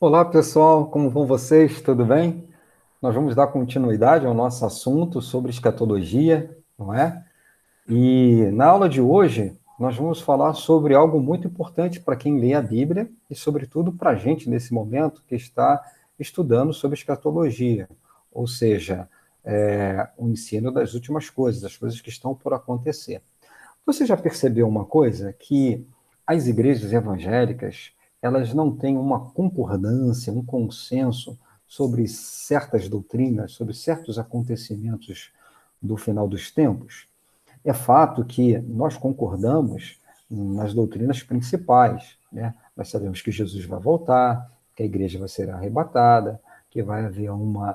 Olá, pessoal, como vão vocês? Tudo bem? Nós vamos dar continuidade ao nosso assunto sobre escatologia, não é? E na aula de hoje, nós vamos falar sobre algo muito importante para quem lê a Bíblia e, sobretudo, para a gente nesse momento que está estudando sobre escatologia, ou seja, o ensino das últimas coisas, as coisas que estão por acontecer. Você já percebeu uma coisa? Que as igrejas evangélicas, elas não têm uma concordância, um consenso sobre certas doutrinas, sobre certos acontecimentos do final dos tempos? É fato que nós concordamos nas doutrinas principais, né? Nós sabemos que Jesus vai voltar, que a igreja vai ser arrebatada, que vai haver um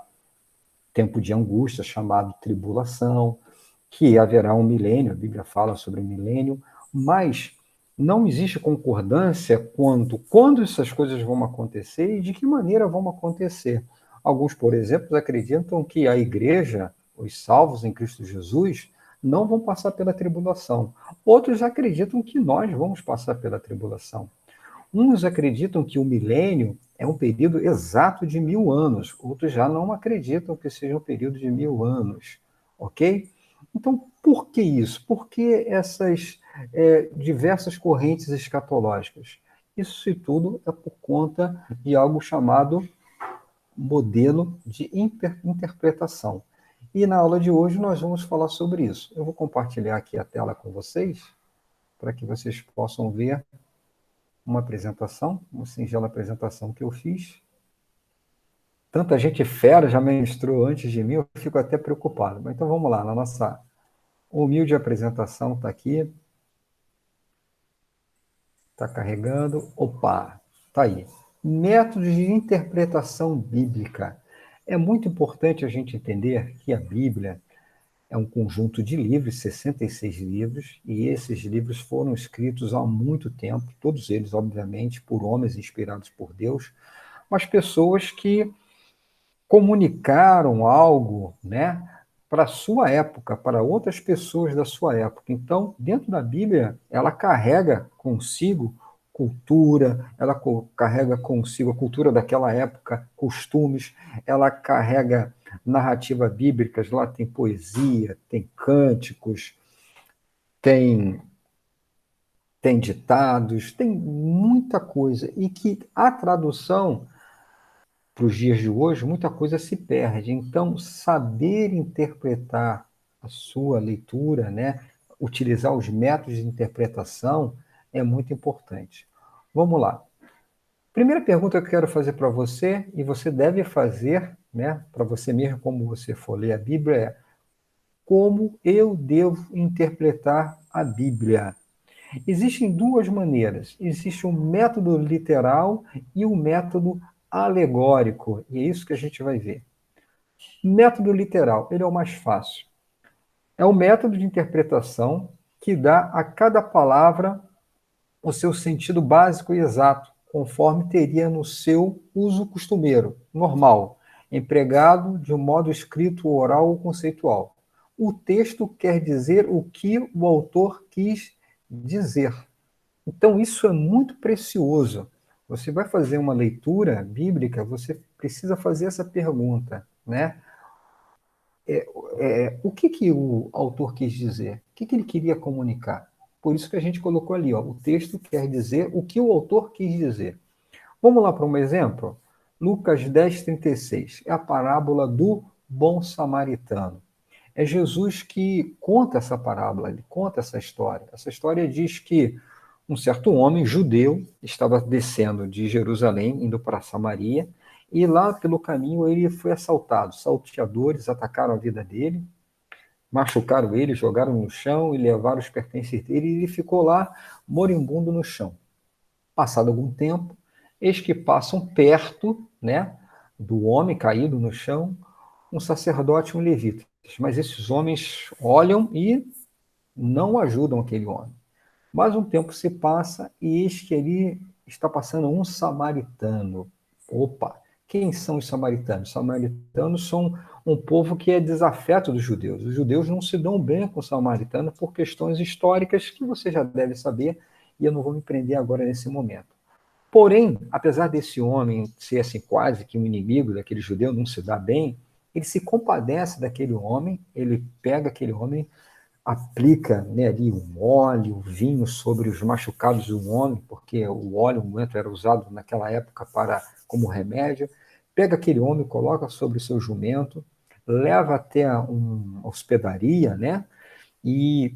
tempo de angústia chamado tribulação, que haverá um milênio, a Bíblia fala sobre o milênio, mas não existe concordância quando essas coisas vão acontecer e de que maneira vão acontecer. Alguns, por exemplo, acreditam que a igreja, os salvos em Cristo Jesus, não vão passar pela tribulação. Outros acreditam que nós vamos passar pela tribulação. Uns acreditam que o milênio é um período exato de 1000 anos, outros já não acreditam que seja um período de 1000 anos, ok? Então, por que isso? Por que essas diversas correntes escatológicas? Isso tudo é por conta de algo chamado modelo de interpretação. E na aula de hoje nós vamos falar sobre isso. Eu vou compartilhar aqui a tela com vocês, para que vocês possam ver uma apresentação, uma singela apresentação que eu fiz. Tanta gente fera já ministrou antes de mim, eu fico até preocupado. Mas então vamos lá, na nossa humilde apresentação está aqui. Está carregando. Opa, está aí. Métodos de interpretação bíblica. É muito importante a gente entender que a Bíblia é um conjunto de livros, 66 livros, e esses livros foram escritos há muito tempo, todos eles, obviamente, por homens inspirados por Deus, mas pessoas que comunicaram algo, né, para a sua época, para outras pessoas da sua época. Então, dentro da Bíblia, ela carrega consigo cultura, ela carrega consigo a cultura daquela época, costumes, ela carrega narrativa bíblicas, lá tem poesia, tem cânticos, tem tem ditados, tem muita coisa e que a tradução para os dias de hoje, muita coisa se perde. Então, saber interpretar a sua leitura, né, utilizar os métodos de interpretação é muito importante. Vamos lá. Primeira pergunta que eu quero fazer para você, e você deve fazer, né, para você mesmo, como você for ler a Bíblia, é: como eu devo interpretar a Bíblia? Existem duas maneiras. Existe um método literal e um método alegórico. E é isso que a gente vai ver. Método literal, ele é o mais fácil. É o método de interpretação que dá a cada palavra o seu sentido básico e exato, conforme teria no seu uso costumeiro, normal, empregado de um modo escrito, oral ou conceitual. O texto quer dizer o que o autor quis dizer. Então, isso é muito precioso. Você vai fazer uma leitura bíblica, você precisa fazer essa pergunta, né? O que o autor quis dizer? O que ele queria comunicar? Por isso que a gente colocou ali, ó, o texto quer dizer o que o autor quis dizer. Vamos lá para um exemplo? Lucas 10:36 é a parábola do bom samaritano. É Jesus que conta essa parábola, ele conta essa história. Essa história diz que um certo homem judeu estava descendo de Jerusalém, indo para Samaria, e lá pelo caminho ele foi assaltado. Salteadores atacaram a vida dele, machucaram ele, jogaram no chão e levaram os pertences dele, e ele ficou lá moribundo no chão. Passado algum tempo, eis que passam perto, né, do homem caído no chão, um sacerdote e um levita. Mas esses homens olham e não ajudam aquele homem. Mas um tempo se passa e eis que ali está passando um samaritano. Opa! Quem são os samaritanos? Os samaritanos são um povo que é desafeto dos judeus. Os judeus não se dão bem com os samaritanos por questões históricas que você já deve saber, e eu não vou me prender agora nesse momento. Porém, apesar desse homem ser assim, quase que um inimigo daquele judeu, não se dá bem, ele se compadece daquele homem, ele pega aquele homem, aplica, né, ali um óleo, o vinho sobre os machucados do homem, porque o óleo, o unguento, era usado naquela época para como remédio, pega aquele homem, coloca sobre o seu jumento, leva até uma hospedaria, né, e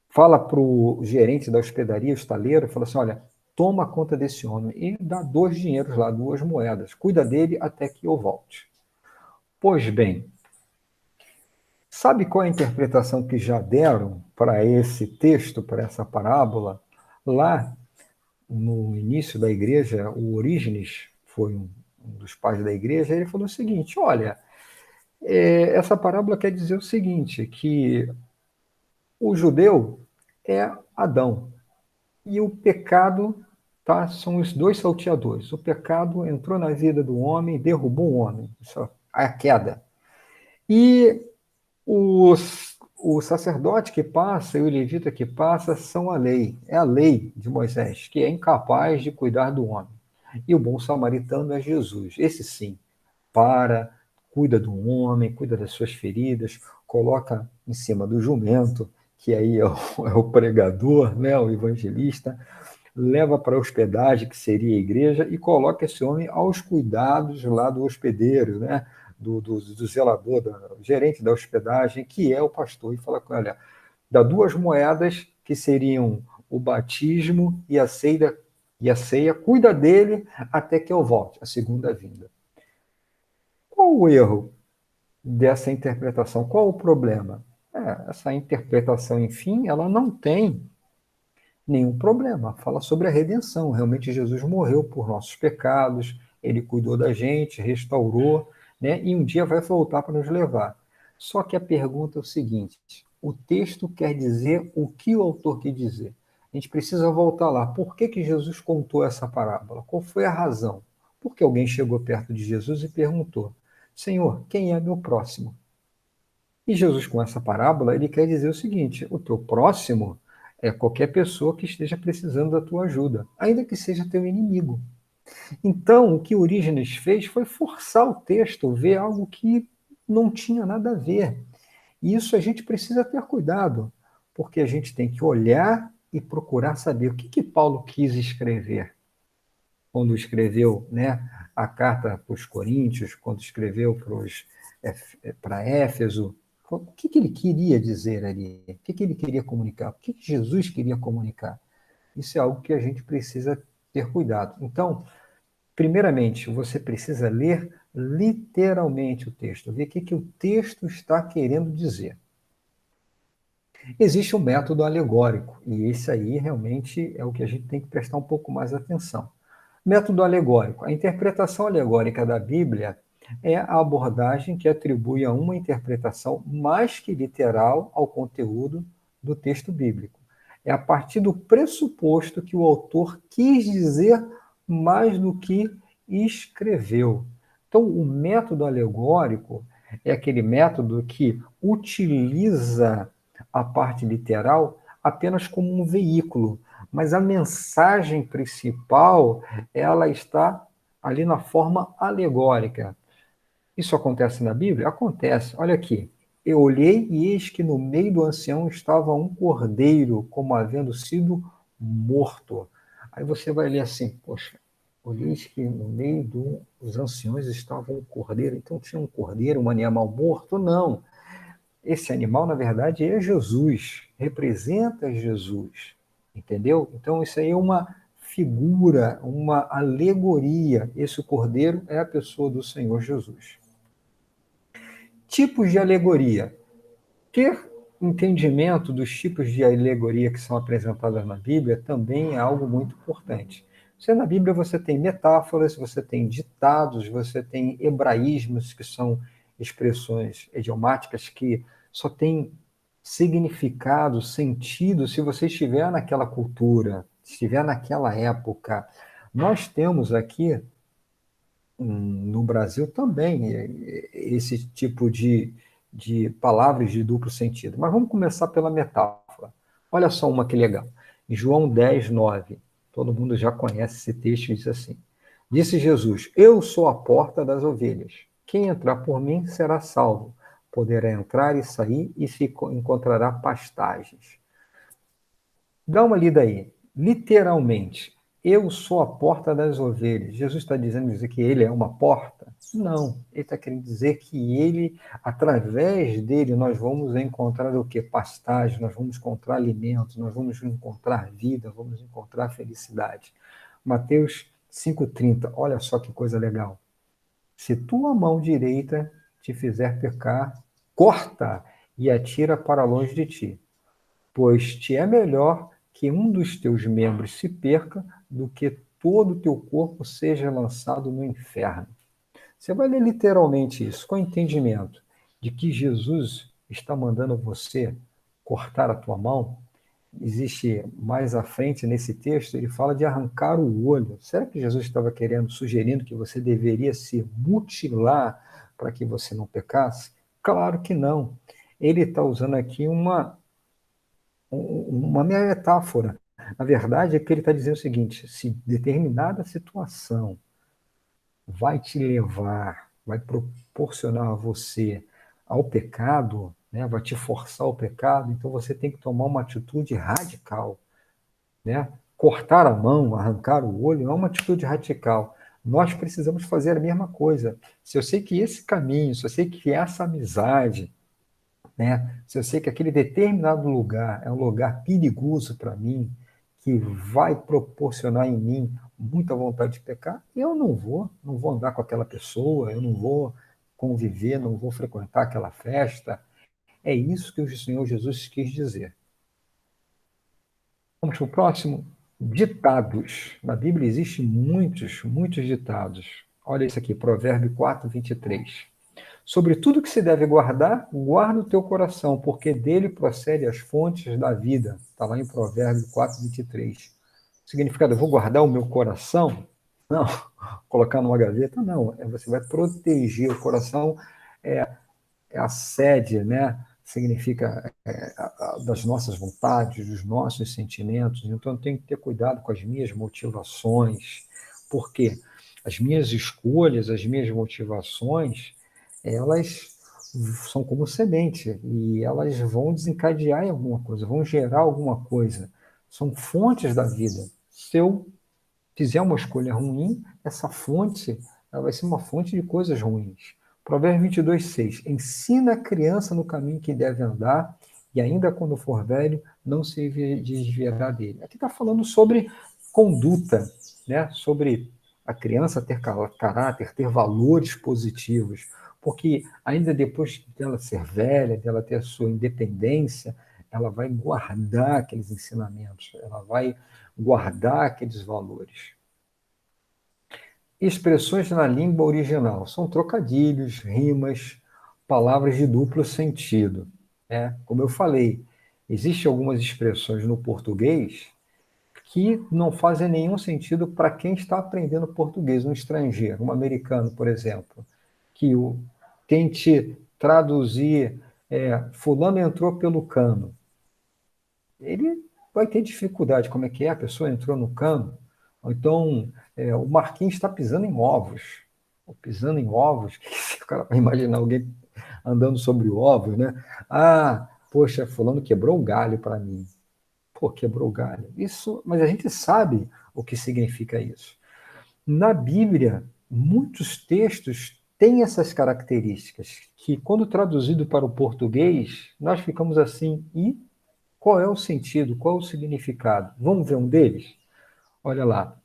fala para o gerente da hospedaria, o estaleiro, fala assim, olha, toma conta desse homem e dá 2 dinheiros lá, 2 moedas, cuida dele até que eu volte. Pois bem, sabe qual é a interpretação que já deram para esse texto, para essa parábola? Lá no início da igreja, o Orígenes foi um dos pais da igreja, ele falou o seguinte: olha, essa parábola quer dizer o seguinte, que o judeu é Adão e o pecado, tá, são os dois salteadores. O pecado entrou na vida do homem, derrubou o homem, isso é a queda. E o sacerdote que passa e o levita que passa são a lei, é a lei de Moisés, que é incapaz de cuidar do homem. E o bom samaritano é Jesus, esse sim, para, cuida do homem, cuida das suas feridas, coloca em cima do jumento, que aí é o pregador, né, o evangelista, leva para a hospedagem, que seria a igreja, e coloca esse homem aos cuidados lá do hospedeiro, né? Do zelador, do gerente da hospedagem, que é o pastor, e fala com ele, olha, dá 2 moedas, que seriam o batismo e a ceia, cuida dele até que eu volte, a segunda vinda. Qual o erro dessa interpretação? Qual o problema? Essa interpretação, enfim, ela não tem nenhum problema. Fala sobre a redenção. Realmente Jesus morreu por nossos pecados, ele cuidou da gente, restaurou, né? E um dia vai voltar para nos levar. Só que a pergunta é o seguinte: o texto quer dizer o que o autor quer dizer? A gente precisa voltar lá. Por que que Jesus contou essa parábola? Qual foi a razão? Porque alguém chegou perto de Jesus e perguntou: Senhor, quem é meu próximo? E Jesus, com essa parábola, ele quer dizer o seguinte: o teu próximo é qualquer pessoa que esteja precisando da tua ajuda, ainda que seja teu inimigo. Então, o que Orígenes fez foi forçar o texto, ver algo que não tinha nada a ver. E isso a gente precisa ter cuidado, porque a gente tem que olhar e procurar saber o que que Paulo quis escrever quando escreveu, né, a carta para os Coríntios, quando escreveu para Éfeso. O que que ele queria dizer ali? O que que ele queria comunicar? O que que Jesus queria comunicar? Isso é algo que a gente precisa ter cuidado. Então, primeiramente, você precisa ler literalmente o texto, ver o que que o texto está querendo dizer. Existe um método alegórico, e esse aí realmente é o que a gente tem que prestar um pouco mais atenção. Método alegórico. A interpretação alegórica da Bíblia é a abordagem que atribui a uma interpretação mais que literal ao conteúdo do texto bíblico. É a partir do pressuposto que o autor quis dizer mais do que escreveu. Então, o método alegórico é aquele método que utiliza a parte literal apenas como um veículo, mas a mensagem principal ela está ali na forma alegórica. Isso acontece na Bíblia? Acontece. Olha aqui. Eu olhei e eis que no meio do ancião estava um cordeiro, como havendo sido morto. Aí você vai ler assim, poxa, olhei que no meio dos anciões estava um cordeiro, então tinha um cordeiro, um animal morto? Não. Esse animal, na verdade, é Jesus, representa Jesus, entendeu? Então, isso aí é uma figura, uma alegoria. Esse cordeiro é a pessoa do Senhor Jesus. Tipos de alegoria. Ter entendimento dos tipos de alegoria que são apresentadas na Bíblia também é algo muito importante. Na Bíblia você tem metáforas, você tem ditados, você tem hebraísmos, que são expressões idiomáticas que só têm significado, sentido, se você estiver naquela cultura, estiver naquela época. Nós temos aqui no Brasil também esse tipo de palavras de duplo sentido. Mas vamos começar pela metáfora. Olha só uma que legal. João 10, 9. Todo mundo já conhece esse texto e diz assim: Disse Jesus: Eu sou a porta das ovelhas. Quem entrar por mim será salvo. Poderá entrar e sair e se encontrará pastagens. Dá uma lida aí. Literalmente, eu sou a porta das ovelhas. Jesus está dizendo dizer que ele é uma porta? Não. Ele está querendo dizer que ele, através dele, nós vamos encontrar o quê? Pastagem, nós vamos encontrar alimentos, nós vamos encontrar vida, vamos encontrar felicidade. Mateus 5,30. Olha só que coisa legal. Se tua mão direita te fizer pecar, corta e atira para longe de ti, pois te é melhor que um dos teus membros se perca do que todo o teu corpo seja lançado no inferno. Você vai ler literalmente isso, com o entendimento de que Jesus está mandando você cortar a tua mão. Existe mais à frente nesse texto, ele fala de arrancar o olho. Será que Jesus estava querendo, sugerindo que você deveria se mutilar para que você não pecasse? Claro que não. Ele está usando aqui uma metáfora. Na verdade, é que ele está dizendo o seguinte: se determinada situação vai te levar, vai proporcionar a você ao pecado, né, vai te forçar ao pecado, então você tem que tomar uma atitude radical, né? Cortar a mão, arrancar o olho é uma atitude radical. Nós precisamos fazer a mesma coisa. Se eu sei que esse caminho, se eu sei que essa amizade, né? Se eu sei que aquele determinado lugar é um lugar perigoso para mim, que vai proporcionar em mim muita vontade de pecar, eu não vou andar com aquela pessoa, eu não vou conviver, não vou frequentar aquela festa. É isso que o Senhor Jesus quis dizer. Vamos para o próximo. Ditados. Na Bíblia existem muitos, muitos ditados. Olha isso aqui, Provérbio 4:23. Sobre tudo que se deve guardar, guarda o teu coração, porque dele procede as fontes da vida. Está lá em Provérbios 4:23. Significado, eu vou guardar o meu coração? Não. Colocar numa gaveta? Não. Você vai proteger o coração, é, é a sede, né? Significa das nossas vontades, dos nossos sentimentos. Então, eu tenho que ter cuidado com as minhas motivações, porque as minhas escolhas, as minhas motivações, elas são como semente e elas vão desencadear em alguma coisa, vão gerar alguma coisa. São fontes da vida. Se eu fizer uma escolha ruim, essa fonte ela vai ser uma fonte de coisas ruins. Provérbios 22:6. Ensina a criança no caminho que deve andar, e ainda quando for velho, não se desviará dele. Aqui está falando sobre conduta, né? Sobre a criança ter caráter, ter valores positivos, porque ainda depois dela ser velha, dela ter a sua independência, ela vai guardar aqueles ensinamentos, ela vai guardar aqueles valores. Expressões na língua original são trocadilhos, rimas, palavras de duplo sentido, né? Como eu falei, existem algumas expressões no português que não fazem nenhum sentido para quem está aprendendo português, um estrangeiro, um americano, por exemplo, que tente traduzir fulano entrou pelo cano. Ele vai ter dificuldade. Como é que é? A pessoa entrou no cano. Ou então, o Marquinhos está pisando em ovos. Ou pisando em ovos, o cara vai imaginar alguém andando sobre ovos, né? Ah, poxa, fulano quebrou o galho para mim. Pô, quebrou o galho. Isso, mas a gente sabe o que significa isso. Na Bíblia, muitos textos têm essas características, que quando traduzido para o português, nós ficamos assim, e qual é o sentido? Qual é o significado? Vamos ver um deles? Olha lá.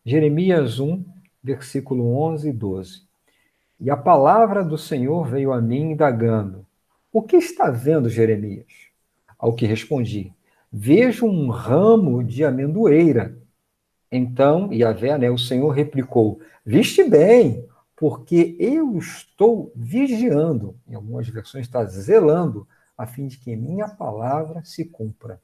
Jeremias 1, versículo 11 e 12. E a palavra do Senhor veio a mim indagando: O que está vendo, Jeremias? Ao que respondi: Vejo um ramo de amendoeira. Então, Yahvé, né, o Senhor replicou: Viste bem, porque eu estou vigiando. Em algumas versões está zelando, a fim de que minha palavra se cumpra.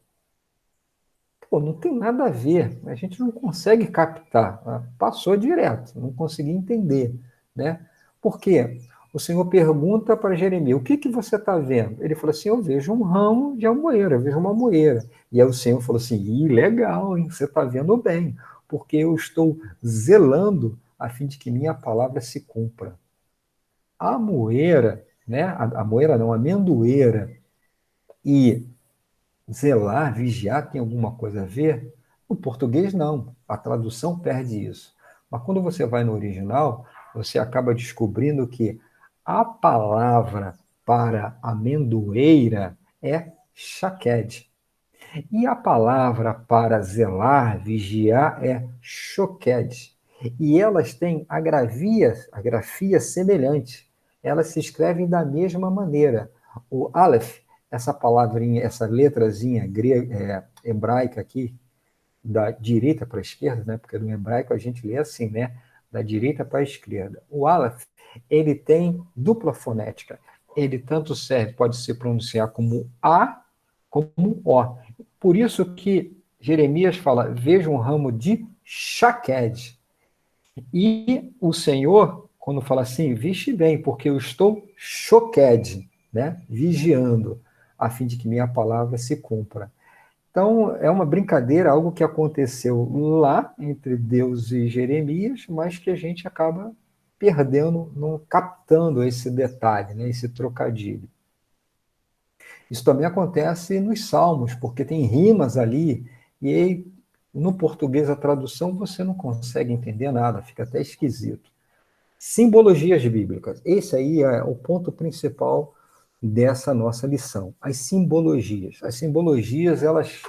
Pô, não tem nada a ver, a gente não consegue captar, passou direto, não consegui entender, né? Por quê? o Senhor pergunta para Jeremias, o que que você está vendo? Ele falou assim, eu vejo um ramo de amoeira, eu vejo uma moeira. E aí o Senhor falou assim, legal, hein? Você está vendo bem, porque eu estou zelando a fim de que minha palavra se cumpra. A moeira, né? A moeira não, a amendoeira e zelar, vigiar, tem alguma coisa a ver? No português, não. A tradução perde isso. Mas quando você vai no original, você acaba descobrindo que a palavra para amendoeira é shaked. E a palavra para zelar, vigiar, é shoked. E elas têm a grafia semelhante. Elas se escrevem da mesma maneira. O Aleph, essa palavrinha, essa letrazinha hebraica aqui, da direita para a esquerda, né? Porque no hebraico a gente lê assim, né? Da direita para a esquerda. O Aleph, ele tem dupla fonética. Ele tanto serve, pode se pronunciar como A, como O. Por isso que Jeremias fala, veja um ramo de shaked. E o Senhor, quando fala assim, vixe bem, porque eu estou shoked, né? Vigiando, a fim de que minha palavra se cumpra. Então, é uma brincadeira, algo que aconteceu lá entre Deus e Jeremias, mas que a gente acaba perdendo, não captando esse detalhe, né, esse trocadilho. Isso também acontece nos Salmos, porque tem rimas ali, e aí, no português a tradução você não consegue entender nada, fica até esquisito. Simbologias bíblicas. Esse aí é o ponto principal dessa nossa lição. As simbologias. As simbologias, elas,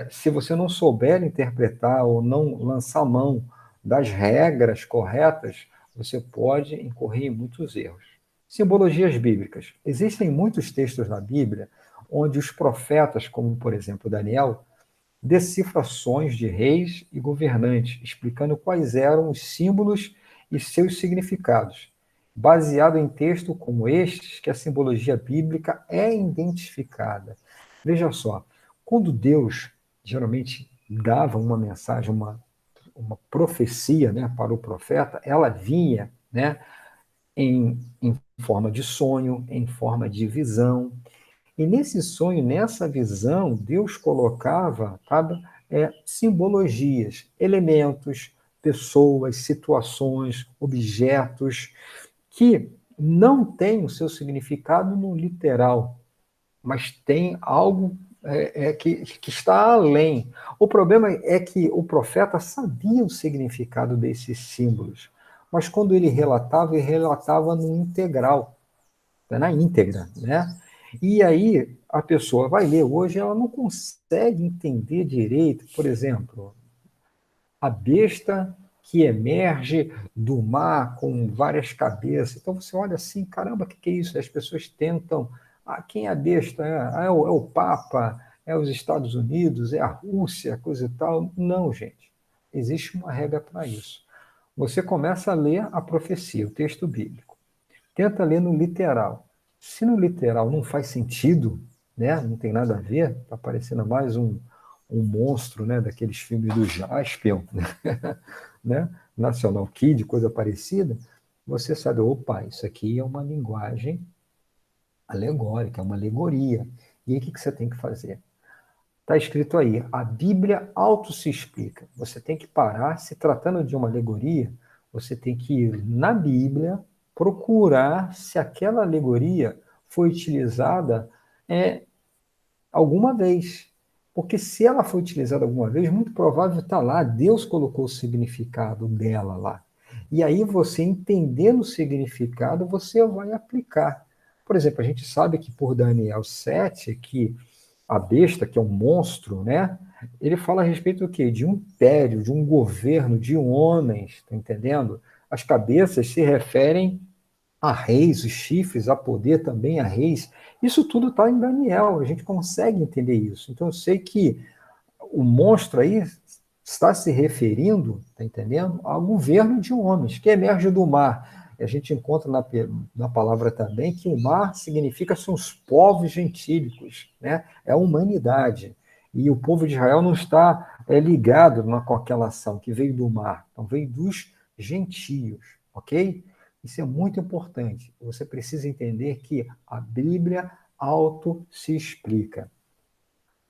se você não souber interpretar ou não lançar mão das regras corretas, você pode incorrer em muitos erros. Simbologias bíblicas. Existem muitos textos na Bíblia onde os profetas, como por exemplo Daniel, decifrações de reis e governantes, explicando quais eram os símbolos e seus significados. Baseado em textos como estes, que a simbologia bíblica é identificada. Veja só, quando Deus geralmente dava uma mensagem, uma profecia, né, para o profeta, ela vinha, né, em forma de sonho, em forma de visão, e nesse sonho, nessa visão, Deus colocava, sabe, simbologias, elementos, pessoas, situações, objetos, que não têm o seu significado no literal, mas tem algo que está além. O problema é que o profeta sabia o significado desses símbolos, mas quando ele relatava no integral, na íntegra, né? E aí a pessoa vai ler hoje, ela não consegue entender direito, por exemplo, a besta que emerge do mar com várias cabeças. Então você olha assim, caramba, o que é isso? As pessoas tentam, quem é a besta? É o Papa, é os Estados Unidos, é a Rússia, coisa e tal. Não, gente. Existe uma regra para isso. Você começa a ler a profecia, o texto bíblico. Tenta ler no literal. Se no literal não faz sentido, né, não tem nada a ver, está parecendo mais um monstro, né, daqueles filmes do Jaspion, né, National Kid, coisa parecida, você sabe, opa, isso aqui é uma linguagem alegórica, é uma alegoria. E aí o que você tem que fazer? Está escrito aí, a Bíblia auto se explica. Você tem que parar, se tratando de uma alegoria, você tem que ir na Bíblia, procurar se aquela alegoria foi utilizada alguma vez. Porque se ela foi utilizada alguma vez, muito provável está lá, Deus colocou o significado dela lá. E aí você, entendendo o significado, você vai aplicar. Por exemplo, a gente sabe que por Daniel 7, que a besta, que é um monstro, né? Ele fala a respeito do quê? De um império, de um governo, de homens, tá entendendo? As cabeças se referem a reis, os chifres, a poder também a reis. Isso tudo está em Daniel, a gente consegue entender isso. Então eu sei que o monstro aí está se referindo, tá entendendo? Ao governo de homens, que emerge do mar. E a gente encontra na palavra também que o mar significa são os povos gentílicos, né? É a humanidade. E o povo de Israel não está ligado com aquela ação que veio do mar, então veio dos gentios, ok? Isso é muito importante. Você precisa entender que a Bíblia auto se explica.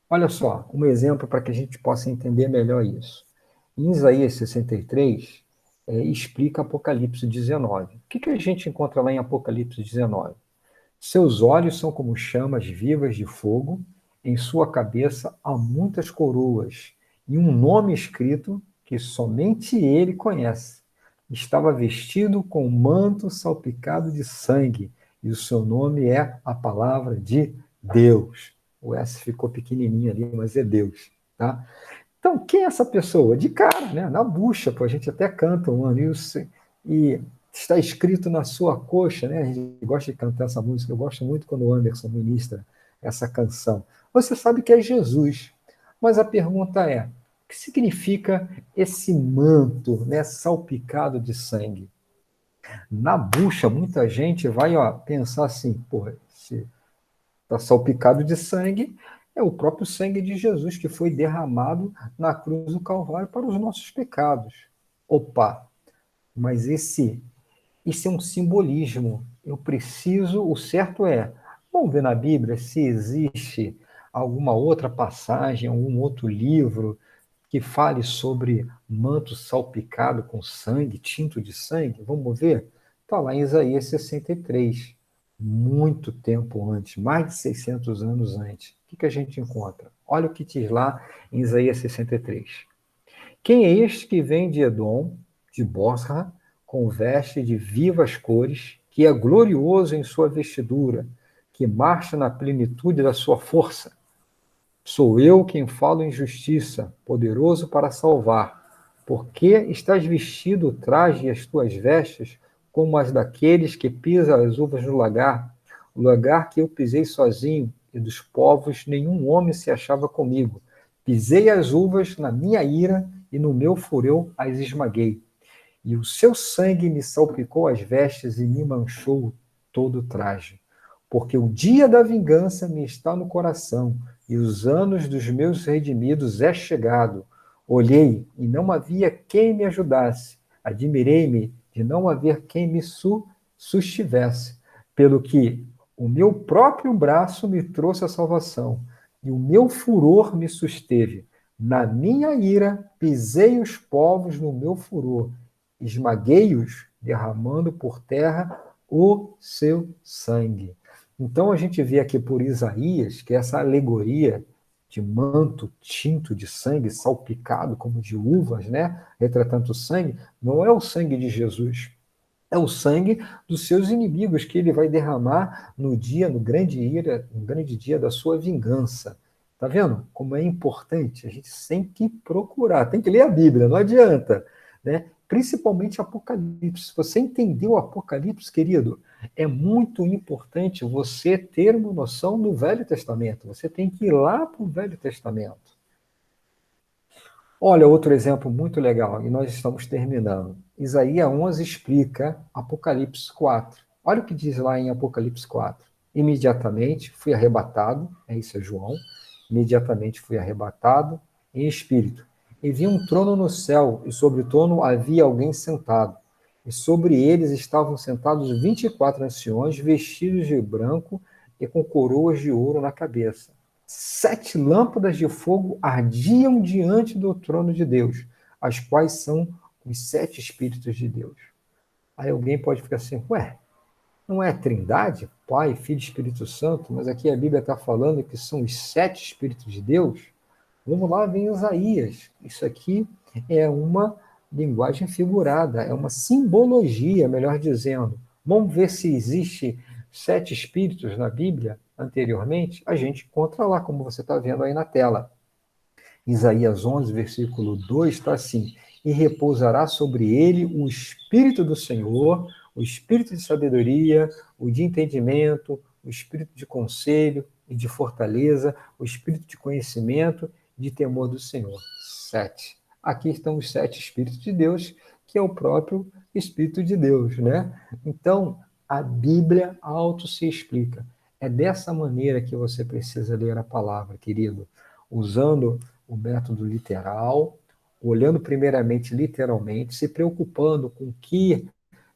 Olha só, um exemplo para que a gente possa entender melhor isso. Em Isaías 63, explica Apocalipse 19. O que a gente encontra lá em Apocalipse 19? Seus olhos são como chamas vivas de fogo, em sua cabeça há muitas coroas, e um nome escrito que somente ele conhece. Estava vestido com um manto salpicado de sangue, e o seu nome é a palavra de Deus. O S ficou pequenininho ali, mas é Deus, tá? Então, quem é essa pessoa? De cara, né? Na bucha, pô, a gente até canta um ano, e está escrito na sua coxa, né? A gente gosta de cantar essa música, eu gosto muito quando o Anderson ministra essa canção. Você sabe que é Jesus, mas a pergunta é, o que significa esse manto, né, salpicado de sangue? Na bucha, muita gente vai, ó, pensar assim, porra, se está salpicado de sangue, é o próprio sangue de Jesus que foi derramado na cruz do Calvário para os nossos pecados. Opa, mas isso é um simbolismo. Eu preciso, o certo é, vamos ver na Bíblia se existe alguma outra passagem, algum outro livro que fale sobre manto salpicado com sangue, tinto de sangue. Vamos ver? Está lá em Isaías 63, muito tempo antes, mais de 600 anos antes. O que a gente encontra? Olha o que diz lá em Isaías 63. Quem é este que vem de Edom, de Bosra, com veste de vivas cores, que é glorioso em sua vestidura, que marcha na plenitude da sua força? Sou eu quem falo em justiça, poderoso para salvar. Porque estás vestido o traje e as tuas vestes como as daqueles que pisam as uvas no lagar, o lagar que eu pisei sozinho, e dos povos nenhum homem se achava comigo. Pisei as uvas na minha ira, e no meu furor as esmaguei. E o seu sangue me salpicou as vestes e me manchou todo o traje. Porque o dia da vingança me está no coração, e os anos dos meus redimidos é chegado. Olhei, e não havia quem me ajudasse. Admirei-me de não haver quem me sustivesse. Pelo que o meu próprio braço me trouxe a salvação, e o meu furor me susteve. Na minha ira, pisei os povos no meu furor, esmaguei-os, derramando por terra o seu sangue. Então a gente vê aqui por Isaías que essa alegoria de manto tinto de sangue, salpicado como de uvas, né? Retratando o sangue, não é o sangue de Jesus, é o sangue dos seus inimigos que ele vai derramar no dia, no grande ira, no grande dia da sua vingança. Tá vendo como é importante? A gente tem que procurar, tem que ler a Bíblia, não adianta, né? Principalmente Apocalipse. Se você entendeu o Apocalipse, querido, é muito importante você ter uma noção do Velho Testamento. Você tem que ir lá para o Velho Testamento. Olha, outro exemplo muito legal, e nós estamos terminando. Isaías 11 explica Apocalipse 4. Olha o que diz lá em Apocalipse 4. Imediatamente fui arrebatado, isso é João, imediatamente fui arrebatado em espírito. E vi um trono no céu, e sobre o trono havia alguém sentado. E sobre eles estavam sentados 24 anciões, vestidos de branco e com coroas de ouro na cabeça. 7 lâmpadas de fogo ardiam diante do trono de Deus, as quais são os 7 Espíritos de Deus. Aí alguém pode ficar assim, ué, não é Trindade? Pai, Filho e Espírito Santo, mas aqui a Bíblia está falando que são os 7 Espíritos de Deus? Vamos lá, vem Isaías. Isso aqui é uma linguagem figurada, é uma simbologia, melhor dizendo. Vamos ver se existe 7 espíritos na Bíblia anteriormente. A gente encontra lá, como você está vendo aí na tela. Isaías 11, versículo 2, está assim: e repousará sobre ele o Espírito do Senhor, o Espírito de sabedoria, o de entendimento, o Espírito de conselho e de fortaleza, o Espírito de conhecimento e de temor do Senhor. 7. Aqui estão os 7 Espíritos de Deus, que é o próprio Espírito de Deus, né? Então, a Bíblia auto se explica. É dessa maneira que você precisa ler a palavra, querido, usando o método literal, olhando primeiramente literalmente, se preocupando com o que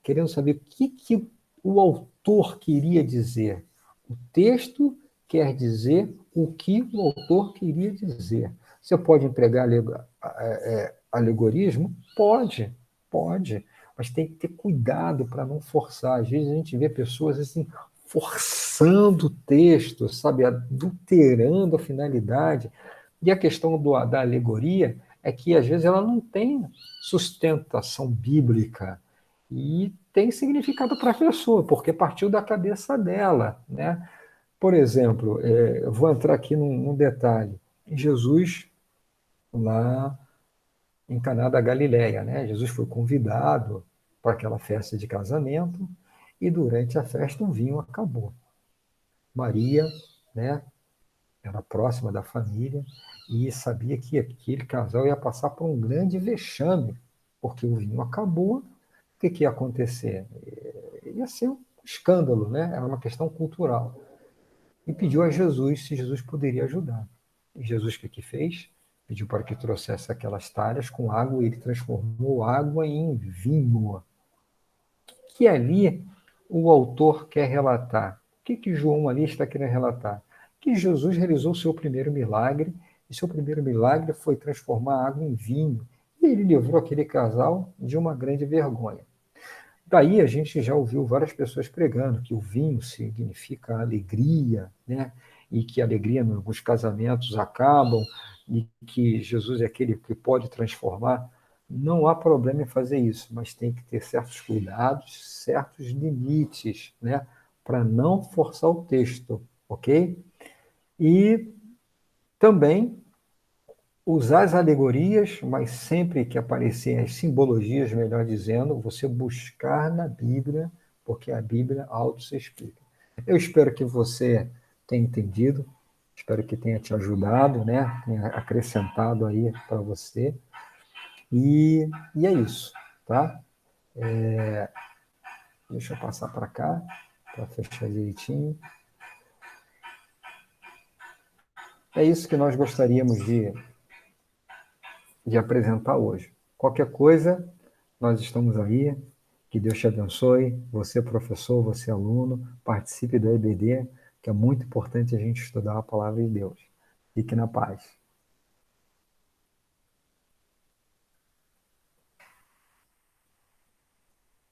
querendo saber o que o autor queria dizer. O texto quer dizer o que o autor queria dizer. Você pode empregar alegorismo? Pode, mas tem que ter cuidado para não forçar. Às vezes a gente vê pessoas assim forçando o texto, sabe, adulterando a finalidade. E a questão da alegoria é que às vezes ela não tem sustentação bíblica e tem significado para a pessoa, porque partiu da cabeça dela, né? Por exemplo, eu vou entrar aqui num detalhe. Jesus, lá em Caná da Galileia, né? Jesus foi convidado para aquela festa de casamento e durante a festa o vinho acabou. Maria, né, era próxima da família e sabia que aquele casal ia passar por um grande vexame, porque o vinho acabou. O que ia acontecer? Ia ser um escândalo, né? Era uma questão cultural. E pediu a Jesus se Jesus poderia ajudar. E Jesus o que fez? Pediu para que trouxesse aquelas talhas com água e ele transformou água em vinho. Que ali o autor quer relatar? O que João ali está querendo relatar? Que Jesus realizou o seu primeiro milagre, e seu primeiro milagre foi transformar água em vinho. E ele livrou aquele casal de uma grande vergonha. Daí a gente já ouviu várias pessoas pregando que o vinho significa alegria, né? E que a alegria nos casamentos acabam, e que Jesus é aquele que pode transformar. Não há problema em fazer isso, mas tem que ter certos cuidados, certos limites, né? Para não forçar o texto, ok? E também usar as alegorias, mas sempre que aparecerem as simbologias, melhor dizendo, você buscar na Bíblia, porque a Bíblia auto se explica. Eu espero que você tenha entendido, espero que tenha te ajudado, né? Tenha acrescentado aí para você. E é isso, tá? Deixa eu passar para cá, para fechar direitinho. É isso que nós gostaríamos de apresentar hoje. Qualquer coisa, nós estamos aí. Que Deus te abençoe. Você, professor, você, aluno, participe do EBD, que é muito importante a gente estudar a palavra de Deus. Fique na paz.